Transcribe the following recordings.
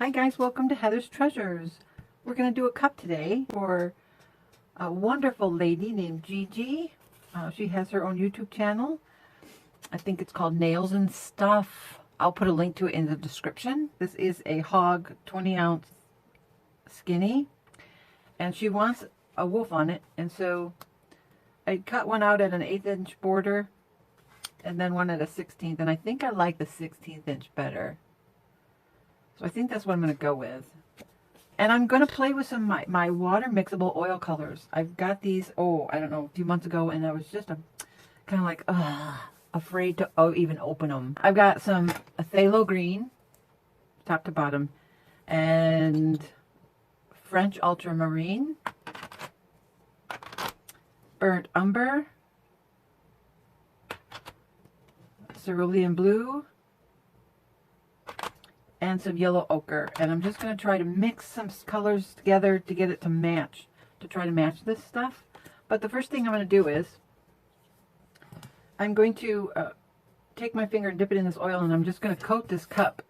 Hi guys, welcome to Heather's Treasures. We're going to do a cup today for a wonderful lady named Gigi. She has her own YouTube channel. I think it's called Nails and Stuff. I'll put a link to it in the description. This is a hog 20 ounce skinny, and she wants a wolf on it, and so I cut one out at an 1/8 inch border and then one at a 16th, and I think I like the 16th inch better. So I think that's what I'm going to go with. And I'm going to play with some of my water mixable oil colors. I've got these, I don't know, a few months ago, and I was just kind of like, afraid to even open them. I've got some phthalo green, top to bottom, and French ultramarine, burnt umber, cerulean blue, and some yellow ochre. And I'm just going to try to mix some colors together to get it to match, to try to match this stuff. But the first thing I'm going to do is I'm going to take my finger and dip it in this oil, and I'm just going to coat this cup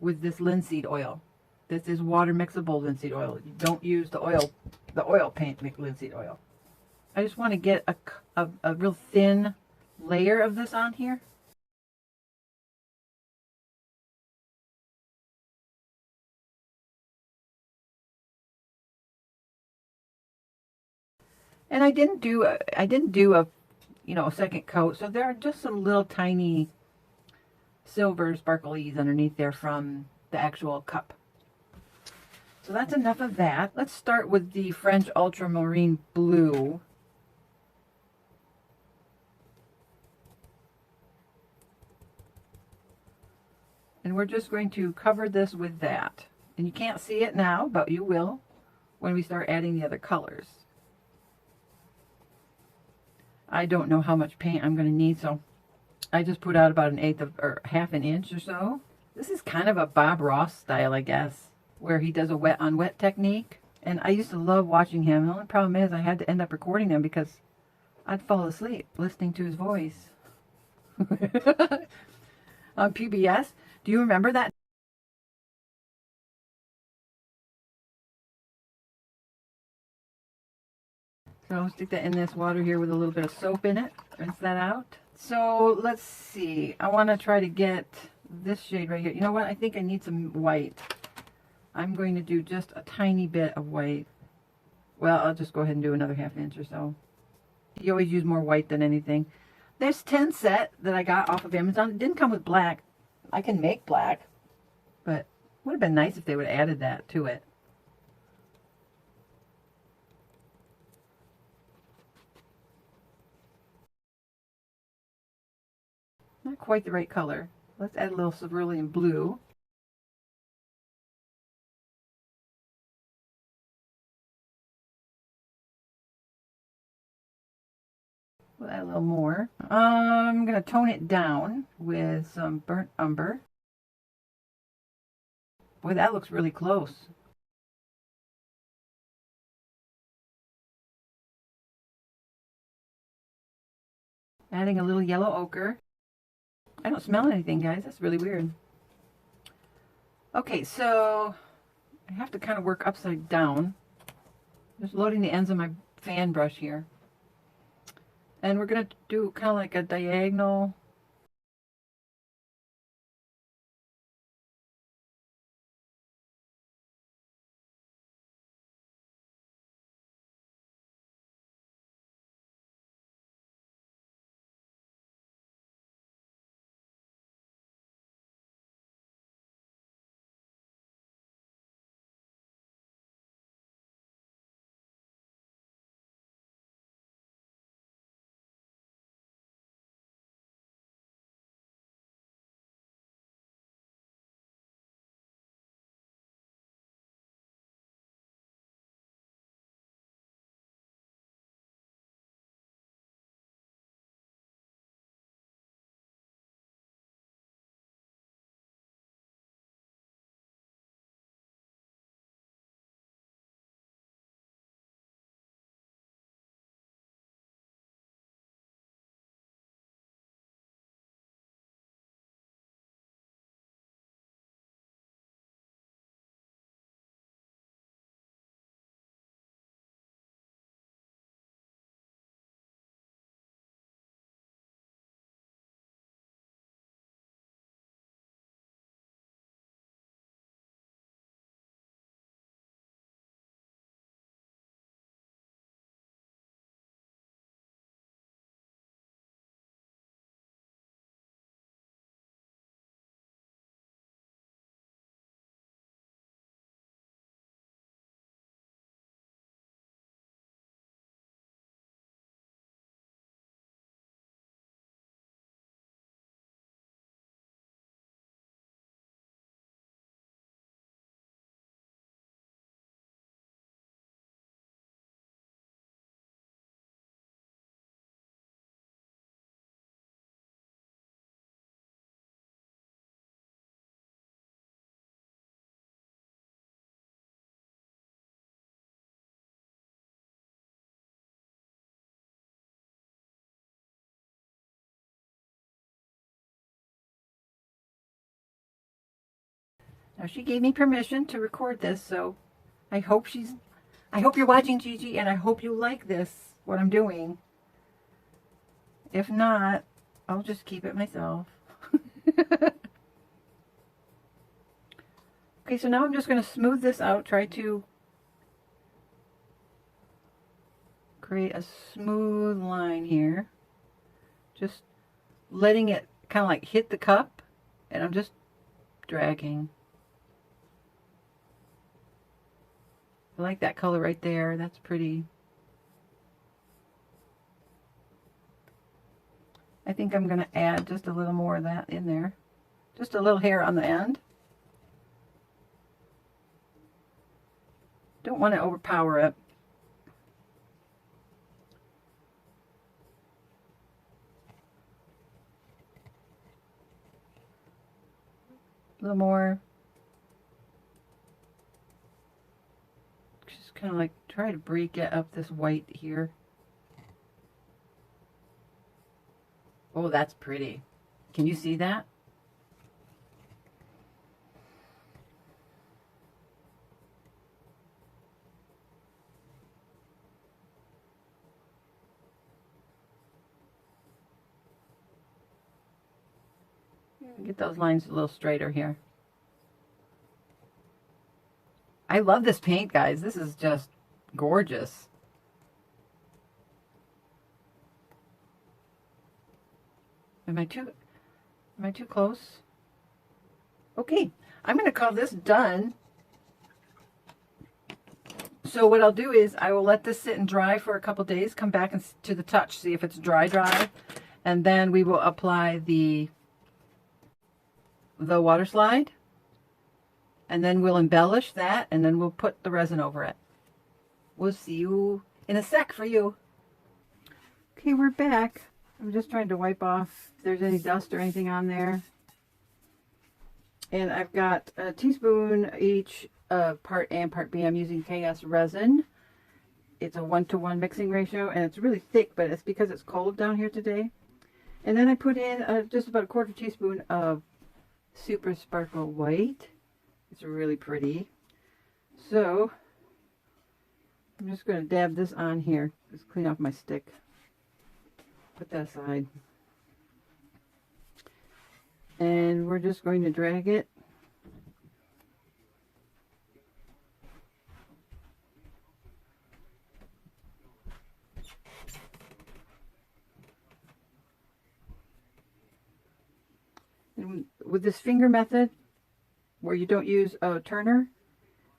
with this linseed oil. This is water mixable linseed oil. You don't use the oil paint linseed oil. I just want to get a real thin layer of this on here. And I didn't do a a second coat, so there are just some little tiny silver sparklies underneath there from the actual cup. So that's enough of that. Let's start with the French ultramarine blue. And we're just going to cover this with that. And you can't see it now, but you will when we start adding the other colors. I don't know how much paint I'm going to need, so I just put out about 1/8 or 1/2 inch or so. This is kind of a Bob Ross style, I guess, where he does a wet on wet technique. And I used to love watching him. The only problem is I had to end up recording him because I'd fall asleep listening to his voice. On PBS. Do you remember that? So I'll stick that in this water here with a little bit of soap in it. Rinse that out. So let's see. I want to try to get this shade right here. You know what? I think I need some white. I'm going to do just a tiny bit of white. Well, I'll just go ahead and do another 1/2 inch or so. You always use more white than anything. There's 10 set that I got off of Amazon. It didn't come with black. I can make black, but it would have been nice if they would have added that to it. Not quite the right color. Let's add a little cerulean blue. We'll add a little more. I'm going to tone it down with some burnt umber. Boy, that looks really close. Adding a little yellow ochre. I don't smell anything, guys. That's really weird. Okay, so I have to kind of work upside down. Just loading the ends of my fan brush here. And we're going to do kind of like a diagonal. Now she gave me permission to record this, so I hope you're watching, Gigi, and I hope you like this, what I'm doing. If not, I'll just keep it myself. Okay, so now I'm just going to smooth this out, try to create a smooth line here. Just letting it kind of like hit the cup, and I'm just dragging. I like that color right there. That's pretty. I think I'm going to add just a little more of that in there. Just a little hair on the end. Don't want to overpower it. A little more. Just kind of like try to break it up this white here. Oh, that's pretty. Can you see that? Get those lines a little straighter here. I love this paint, guys. This is just gorgeous. Am I too close? Okay, I'm going to call this done. So what I'll do is I will let this sit and dry for a couple days, come back to the touch, see if it's dry, and then we will apply the water slide, and then we'll embellish that, and then we'll put the resin over it. We'll see you in a sec for you. Okay, we're back. I'm just trying to wipe off if there's any dust or anything on there. And I've got a teaspoon each of part A and part B. I'm using KS resin. It's a 1-to-1 mixing ratio, and it's really thick, but it's because it's cold down here today. And then I put in just about a 1/4 teaspoon of Super Sparkle White. It's really pretty. So I'm just going to dab this on here. Just clean off my stick. Put that aside. And we're just going to drag it. And with this finger method, where you don't use a turner,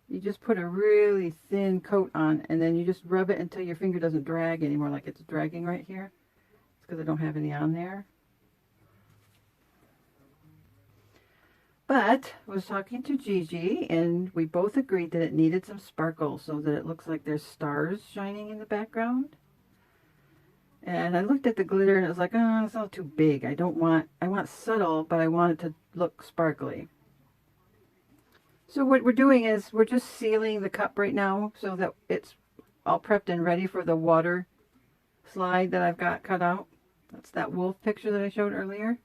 you just put a really thin coat on, and then you just rub it until your finger doesn't drag anymore, like it's dragging right here. It's because I don't have any on there. But I was talking to Gigi, and we both agreed that it needed some sparkle so that it looks like there's stars shining in the background. And I looked at the glitter and it was like, oh, it's all too big. I want subtle, but I want it to look sparkly. So what we're doing is we're just sealing the cup right now so that it's all prepped and ready for the water slide that I've got cut out. That's that wolf picture that I showed earlier.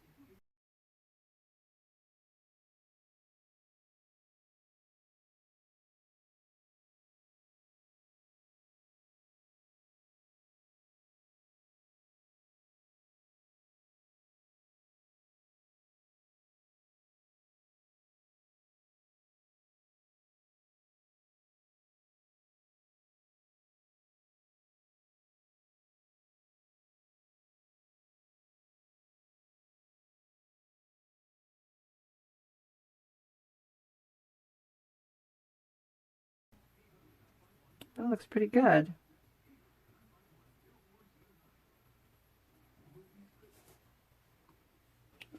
That looks pretty good.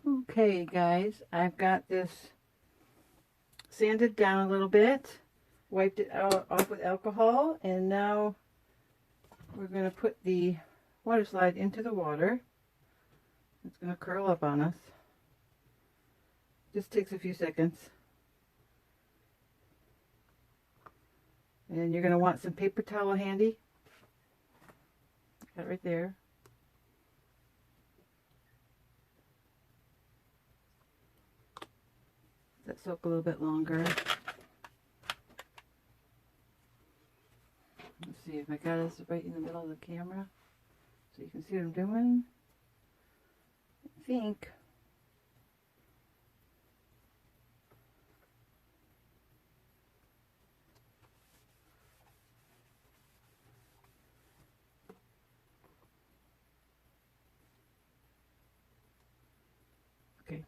Okay, guys, I've got this sanded down a little bit, wiped it off with alcohol, and now we're going to put the water slide into the water. It's going to curl up on us. Just takes a few seconds. And you're going to want some paper towel handy. Got it right there. that soak a little bit longer. Let's see if I got this right in the middle of the camera so you can see what I'm doing. I think. Okay.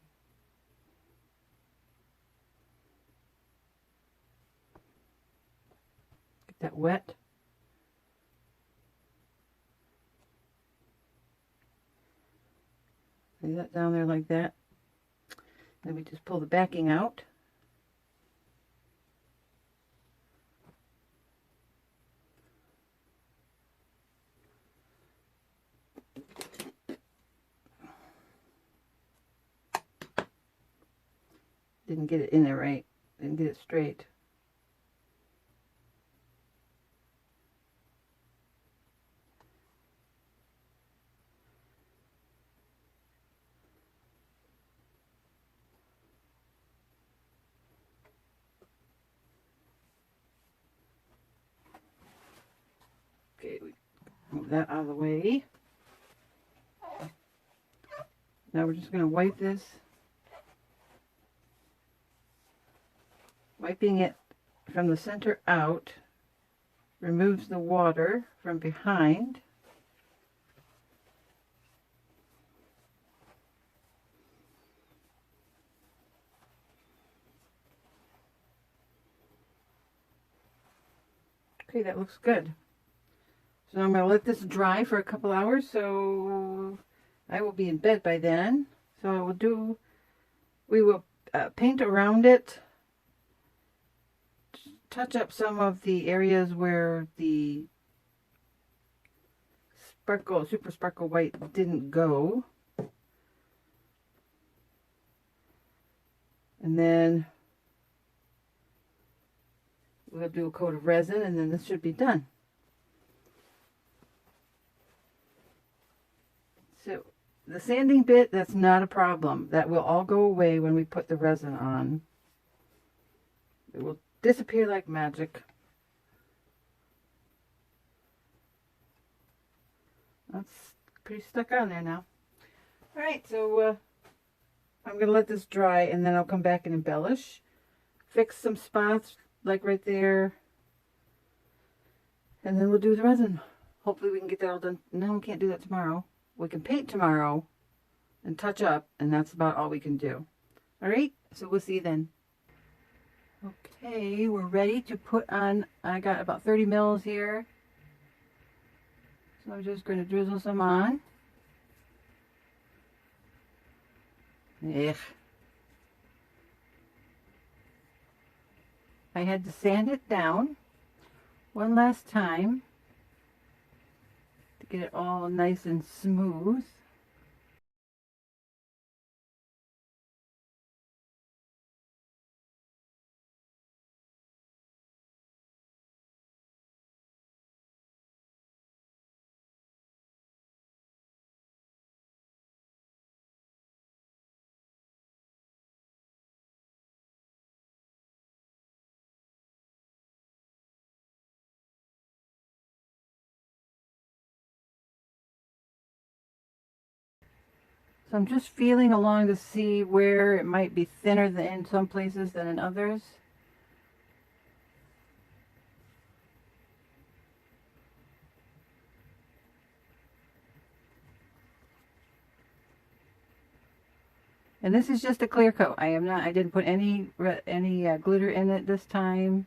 Get that wet. Lay that down there like that. Then we just pull the backing out. Didn't get it in there right. Didn't get it straight. Okay, we move that out of the way. Now we're just going to wipe this. Wiping it from the center out removes the water from behind. Okay, that looks good. So I'm going to let this dry for a couple hours, so I will be in bed by then. So we will paint around it, touch up some of the areas where the super sparkle white didn't go. And then we'll do a coat of resin, and then this should be done. So the sanding bit, that's not a problem. That will all go away when we put the resin on. It will disappear like magic. That's pretty stuck on there now. Alright, so I'm going to let this dry, and then I'll come back and embellish. Fix some spots, like right there. And then we'll do the resin. Hopefully we can get that all done. No, we can't do that tomorrow. We can paint tomorrow and touch up, and that's about all we can do. Alright, so we'll see you then. Okay, we're ready to put on, I got about 30 mils here. So I'm just going to drizzle some on. Ugh. I had to sand it down one last time to get it all nice and smooth. So I'm just feeling along to see where it might be thinner in some places than in others. And this is just a clear coat. I didn't put any glitter in it this time.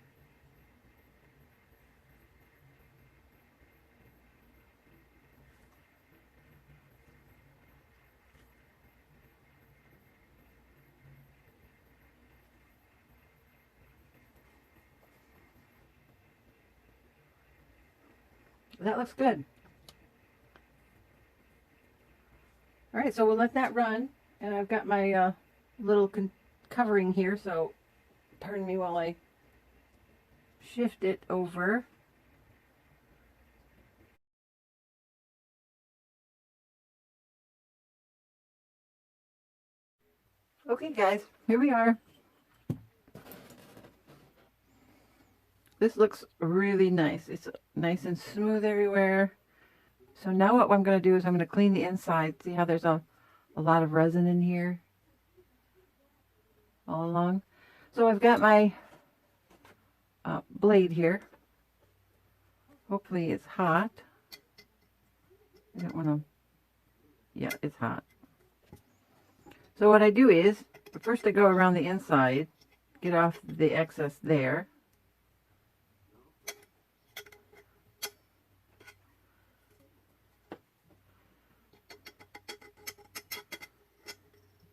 That looks good. All right, so we'll let that run. And I've got my little covering here, so pardon me while I shift it over. Okay guys, here we are. This looks really nice. It's nice and smooth everywhere. So now what I'm going to do is I'm going to clean the inside. See how there's a lot of resin in here all along. So I've got my blade here. Hopefully it's hot. I don't want to, yeah, it's hot. So what I do is, first I go around the inside, get off the excess there.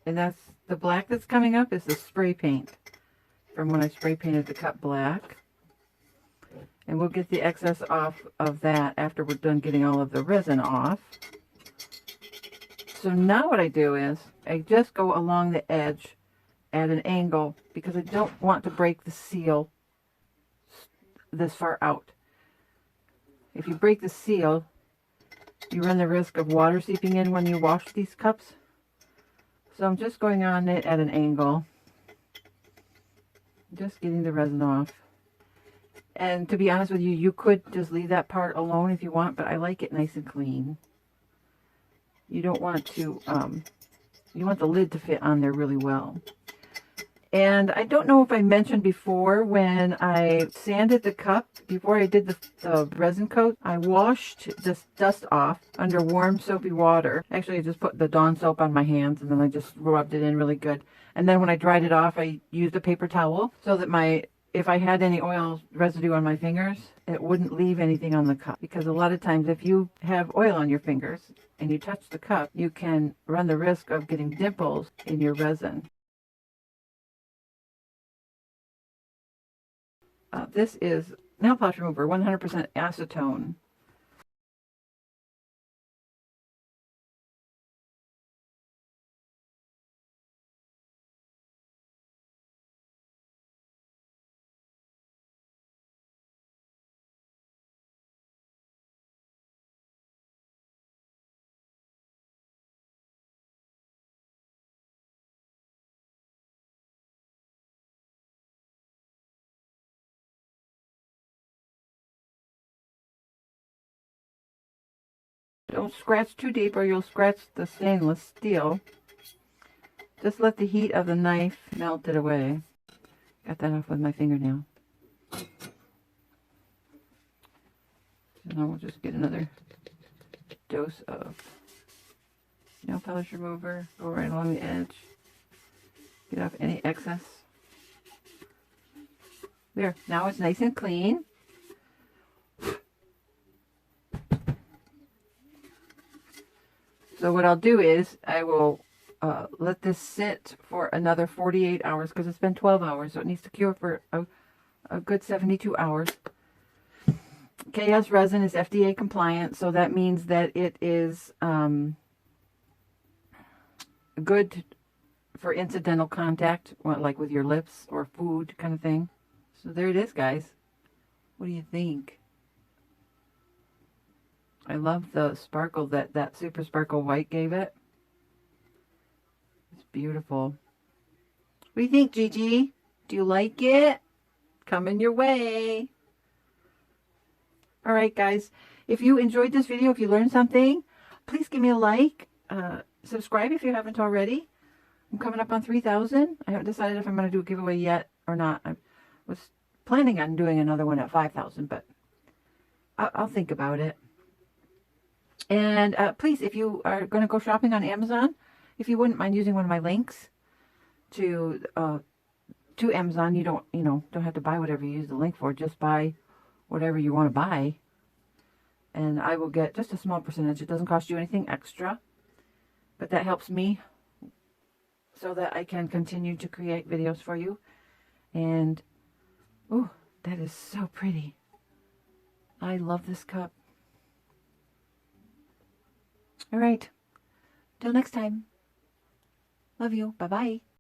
And that's the black that's coming up is the spray paint from when I spray painted the cup black. And we'll get the excess off of that after we're done getting all of the resin off. So now what I do is I just go along the edge at an angle because I don't want to break the seal this far out. If you break the seal, you run the risk of water seeping in when you wash these cups. So I'm just going on it at an angle, just getting the resin off. And to be honest with you, you could just leave that part alone if you want, but I like it nice and clean. You don't want to, you want the lid to fit on there really well. And I don't know if I mentioned before, when I sanded the cup, before I did the resin coat, I washed this dust off under warm soapy water. Actually, I just put the Dawn soap on my hands and then I just rubbed it in really good. And then when I dried it off, I used a paper towel so that if I had any oil residue on my fingers, it wouldn't leave anything on the cup. Because a lot of times if you have oil on your fingers and you touch the cup, you can run the risk of getting dimples in your resin. This is nail polish remover, 100% acetone. Don't scratch too deep or you'll scratch the stainless steel. Just let the heat of the knife melt it away. Got that off with my fingernail. So now we'll just get another dose of nail polish remover. Go right along the edge. Get off any excess. There, now it's nice and clean. So what I'll do is I will let this sit for another 48 hours because it's been 12 hours, so it needs to cure for a good 72 hours. Chaos resin is FDA compliant, so that means that it is good for incidental contact, like with your lips or food kind of thing. So there it is, guys. What do you think? I love the sparkle that Super Sparkle White gave it. It's beautiful. What do you think, Gigi? Do you like it? Coming your way. Alright, guys. If you enjoyed this video, if you learned something, please give me a like. Subscribe if you haven't already. I'm coming up on 3,000. I haven't decided if I'm going to do a giveaway yet or not. I was planning on doing another one at 5,000, but I'll think about it. And please, if you are going to go shopping on Amazon, if you wouldn't mind using one of my links to Amazon, you don't have to buy whatever you use the link for. Just buy whatever you want to buy, and I will get just a small percentage. It doesn't cost you anything extra, but that helps me so that I can continue to create videos for you. And oh, that is so pretty. I love this cup. All right. Till next time. Love you. Bye-bye.